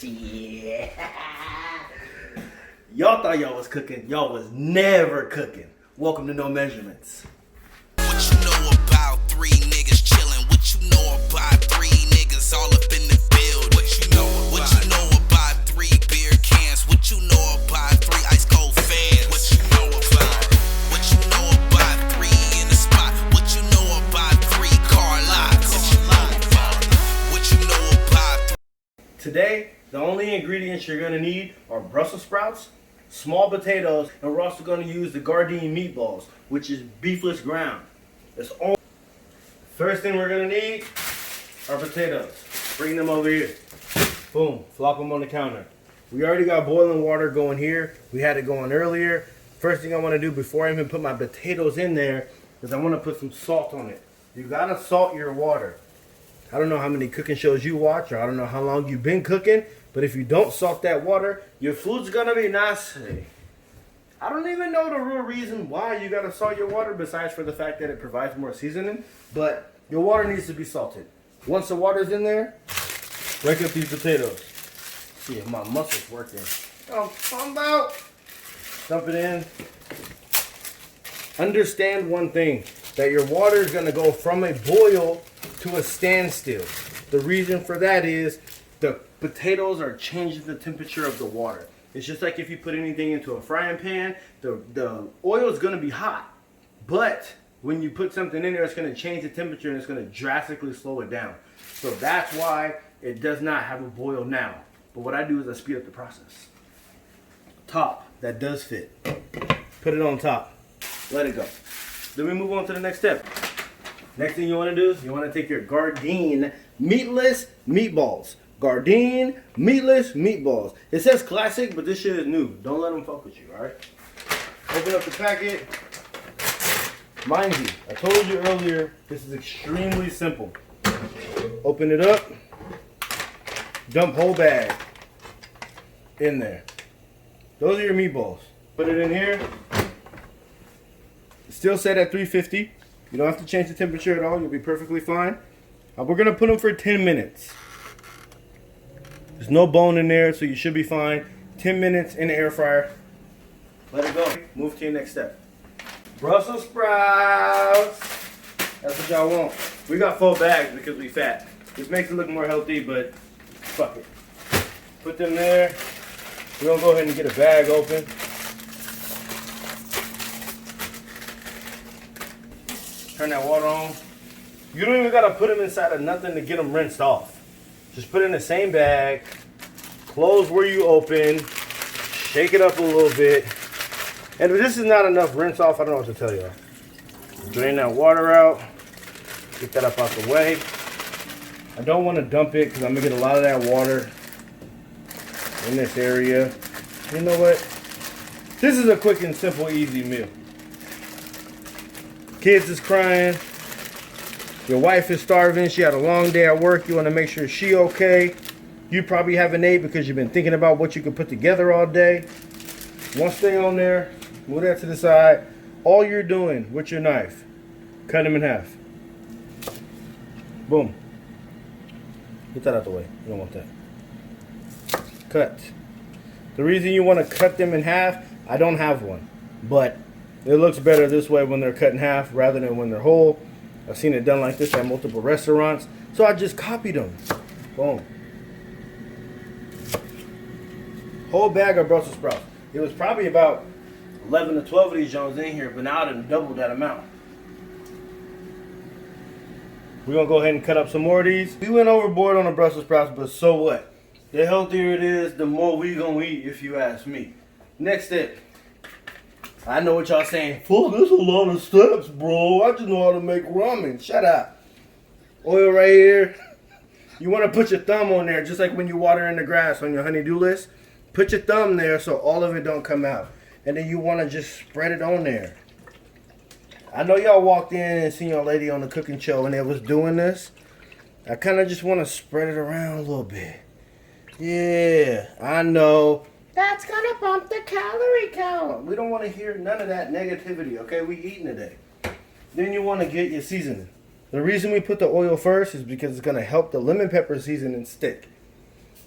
Shit. Y'all thought y'all was cooking. Y'all was never cooking. Welcome to No Measurements. What you know about three niggas chillin'? What you know about three niggas all up in the field? What you know about three beer cans? What you know about three ice cold fans? What you know about three in the spot? What you know about three car lots? What you know about Today, the only ingredients you're gonna need are Brussels sprouts, small potatoes, and we're also gonna use the Gardein meatballs, which is beefless ground. That's all. First thing we're gonna need are potatoes. Bring them over here. Boom, flop them on the counter. We already got boiling water going here. We had it going earlier. First thing I wanna do before I even put my potatoes in there is I wanna put some salt on it. You gotta salt your water. I don't know how many cooking shows you watch, or I don't know how long you've been cooking, but if you don't salt that water, your food's gonna be nasty. I don't even know the real reason why you gotta salt your water besides for the fact that it provides more seasoning, but your water needs to be salted. Once the water's in there, break up these potatoes. See if my muscles working. Oh, I'm about. Dump it in. Understand one thing, that your water is gonna go from a boil to a standstill. The reason for that is the potatoes are changing the temperature of the water. It's just like if you put anything into a frying pan, the oil is going to be hot. But when you put something in there, it's going to change the temperature and it's going to drastically slow it down. So that's why it does not have a boil now. But what I do is I speed up the process. Top, that does fit. Put it on top. Let it go. Then we move on to the next step. Next thing you want to do is you want to take your Gardein meatless meatballs. Gardein meatless meatballs. It says classic, but this shit is new. Don't let them fuck with you, alright? Open up the packet. Mind you, I told you earlier, this is extremely simple. Open it up. Dump whole bag in there. Those are your meatballs. Put it in here. It's still set at 350. You don't have to change the temperature at all. You'll be perfectly fine. We're going to put them for 10 minutes. There's no bone in there, so you should be fine. 10 minutes in the air fryer. Let it go. Move to your next step. Brussels sprouts. That's what y'all want. We got 4 bags because we fat. This makes it look more healthy, but fuck it. Put them there. We're going to go ahead and get a bag open. Turn that water on. You don't even gotta put them inside of nothing to get them rinsed off. Just put it in the same bag, close where you open, shake it up a little bit. And if this is not enough rinse off, I don't know what to tell you. Drain that water out, get that up out the way. I don't want to dump it because I'm gonna get a lot of that water in this area. You know what? This is a quick and simple, easy meal. Kids is crying. Your wife is starving. She had a long day at work. You want to make sure she's okay. You probably haven't ate because you've been thinking about what you could put together all day. One thing on there. Move that to the side. All you're doing with your knife, cut them in half. Boom. Get that out the way. You don't want that. Cut. The reason you want to cut them in half, I don't have one. But it looks better this way when they're cut in half rather than when they're whole. I've seen it done like this at multiple restaurants. So I just copied them. Boom. Whole bag of Brussels sprouts. It was probably about 11 to 12 of these Jones in here, but now I done doubled that amount. We're going to go ahead and cut up some more of these. We went overboard on the Brussels sprouts, but so what? The healthier it is, the more we going to eat, if you ask me. Next step. I know what y'all saying. Fool, there's a lot of steps, bro. I just know how to make ramen. Shut up. Oil right here. You want to put your thumb on there, just like when you water in the grass on your honey-do list. Put your thumb there so all of it don't come out. And then you want to just spread it on there. I know y'all walked in and seen your lady on the cooking show and they was doing this. I kind of just want to spread it around a little bit. Yeah, I know. That's gonna bump the calorie count. We don't want to hear none of that negativity, okay? We eating today. Then you want to get your seasoning. The reason we put the oil first is because it's gonna help the lemon pepper seasoning stick.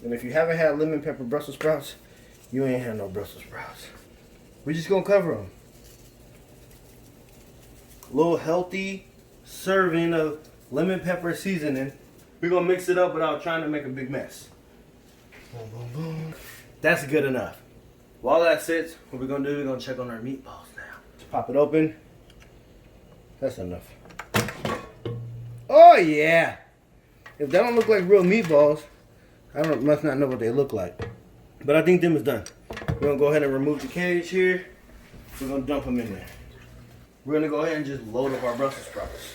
And if you haven't had lemon pepper Brussels sprouts, you ain't had no Brussels sprouts. We're just gonna cover them. A little healthy serving of lemon pepper seasoning. We're gonna mix it up without trying to make a big mess. Boom, boom, boom. That's good enough. While that sits, what we're gonna do, we're gonna check on our meatballs now. Just pop it open. That's enough. Oh yeah! If that don't look like real meatballs, must not know what they look like. But I think them is done. We're gonna go ahead and remove the cage here. We're gonna dump them in there. We're gonna go ahead and just load up our Brussels sprouts.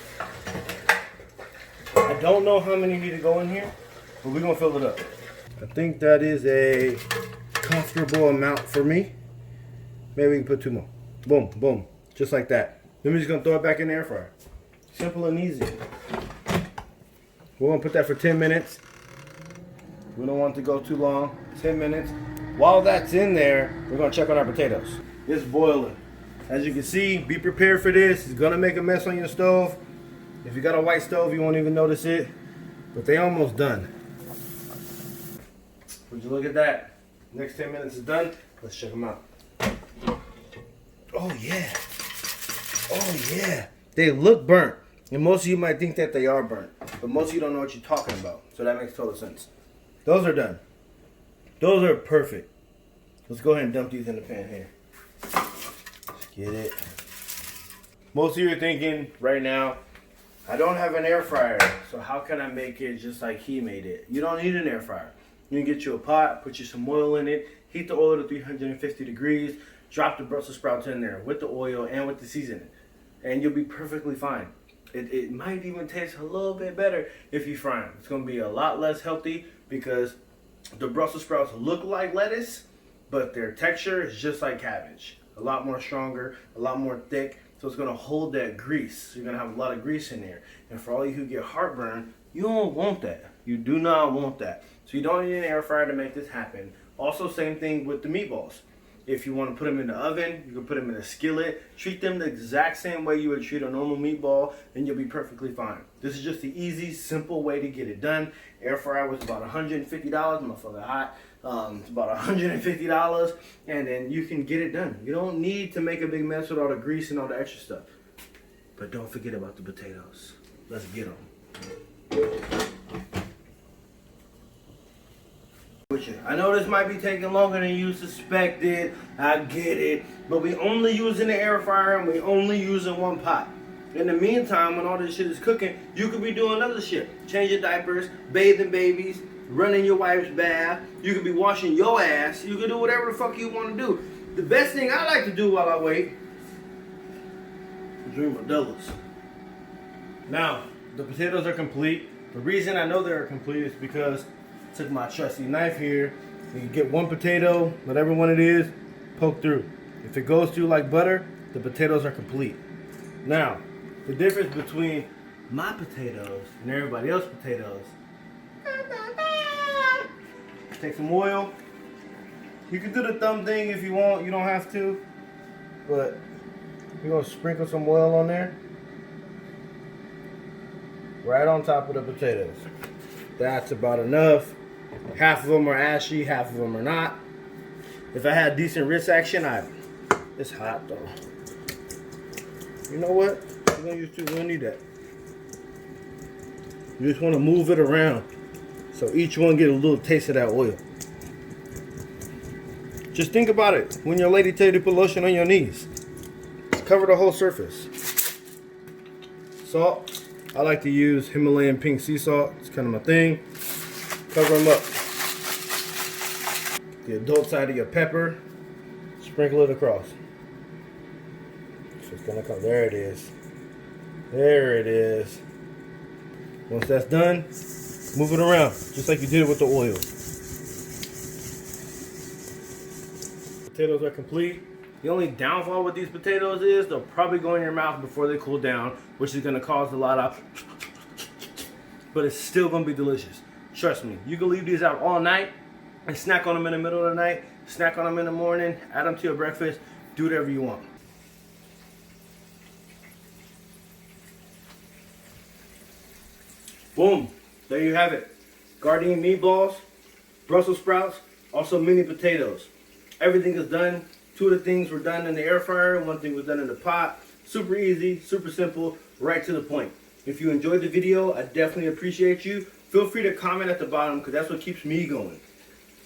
I don't know how many need to go in here, but we're gonna fill it up. I think that is a comfortable amount for me. Maybe we can put 2 more. Boom, boom, just like that. Then we're just gonna throw it back in the air fryer. Simple and easy. We're gonna put that for 10 minutes. We don't want it to go too long. 10 minutes. While that's in there, we're gonna check on our potatoes. It's boiling. As you can see, be prepared for this. It's gonna make a mess on your stove. If you got a white stove, you won't even notice it. But they almost done. Would you look at that? Next 10 minutes is done. Let's check them out. Oh yeah. Oh yeah. They look burnt. And most of you might think that they are burnt. But most of you don't know what you're talking about. So that makes total sense. Those are done. Those are perfect. Let's go ahead and dump these in the pan here. Let's get it. Most of you are thinking right now, I don't have an air fryer, so how can I make it just like he made it? You don't need an air fryer. You can get you a pot, put you some oil in it, heat the oil to 350 degrees, drop the Brussels sprouts in there with the oil and with the seasoning, and you'll be perfectly fine. It might even taste a little bit better if you fry them. It's going to be a lot less healthy because the Brussels sprouts look like lettuce, but their texture is just like cabbage. A lot more stronger, a lot more thick, so it's going to hold that grease. You're going to have a lot of grease in there. And for all you who get heartburn, you don't want that. You do not want that. So you don't need an air fryer to make this happen. Also, same thing with the meatballs. If you want to put them in the oven, you can put them in a skillet. Treat them the exact same way you would treat a normal meatball, and you'll be perfectly fine. This is just the easy, simple way to get it done. Air fryer was about $150, motherfucker hot. It's about $150, and then you can get it done. You don't need to make a big mess with all the grease and all the extra stuff. But don't forget about the potatoes. Let's get them. I know this might be taking longer than you suspected. I get it. But we only using the air fryer and we only using one pot. In the meantime, when all this shit is cooking, you could be doing other shit. Changing diapers, bathing babies, running your wife's bath. You could be washing your ass. You could do whatever the fuck you want to do. The best thing I like to do while I wait is drink my doubles. Now, the potatoes are complete. The reason I know they're complete is because I took my trusty knife here. You can get one potato, whatever one it is, poke through. If it goes through like butter, the potatoes are complete. Now, the difference between my potatoes and everybody else's potatoes. Take some oil. You can do the thumb thing if you want. You don't have to. But we're going to sprinkle some oil on there. Right on top of the potatoes. That's about enough. Half of them are ashy, half of them are not. If I had decent wrist action, it's hot though. You know what? We're gonna use 2. We don't need that. You just want to move it around so each one get a little taste of that oil. Just think about it. When your lady tell you to put lotion on your knees, cover the whole surface. Salt. I like to use Himalayan pink sea salt. It's kind of my thing. Cover them up. The adult side of your pepper. Sprinkle it across. So it's gonna come. There it is. There it is. Once that's done, move it around just like you did with the oil. Potatoes are complete. The only downfall with these potatoes is they'll probably go in your mouth before they cool down, which is going to cause a lot of, but it's still going to be delicious. Trust me, you can leave these out all night and snack on them in the middle of the night, snack on them in the morning, add them to your breakfast, do whatever you want. Boom, there you have it. Gardein meatballs. Brussels sprouts, also mini potatoes. Everything is done. 2 of the things were done in the air fryer, 1 thing was done in the pot. Super easy, super simple, right to the point. If you enjoyed the video, I definitely appreciate you. Feel free to comment at the bottom because that's what keeps me going.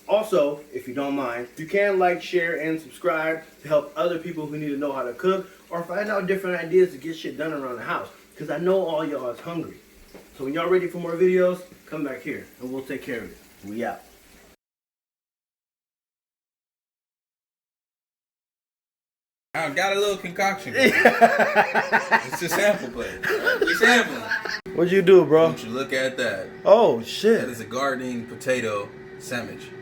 Also, if you don't mind, you can like, share, and subscribe to help other people who need to know how to cook or find out different ideas to get shit done around the house. Because I know all y'all is hungry. So when y'all ready for more videos, come back here and we'll take care of it. We out. I got a little concoction. It's a sample plate. We sampling. What'd you do, bro? Don't you look at that? Oh, shit. That is a gardening potato sandwich.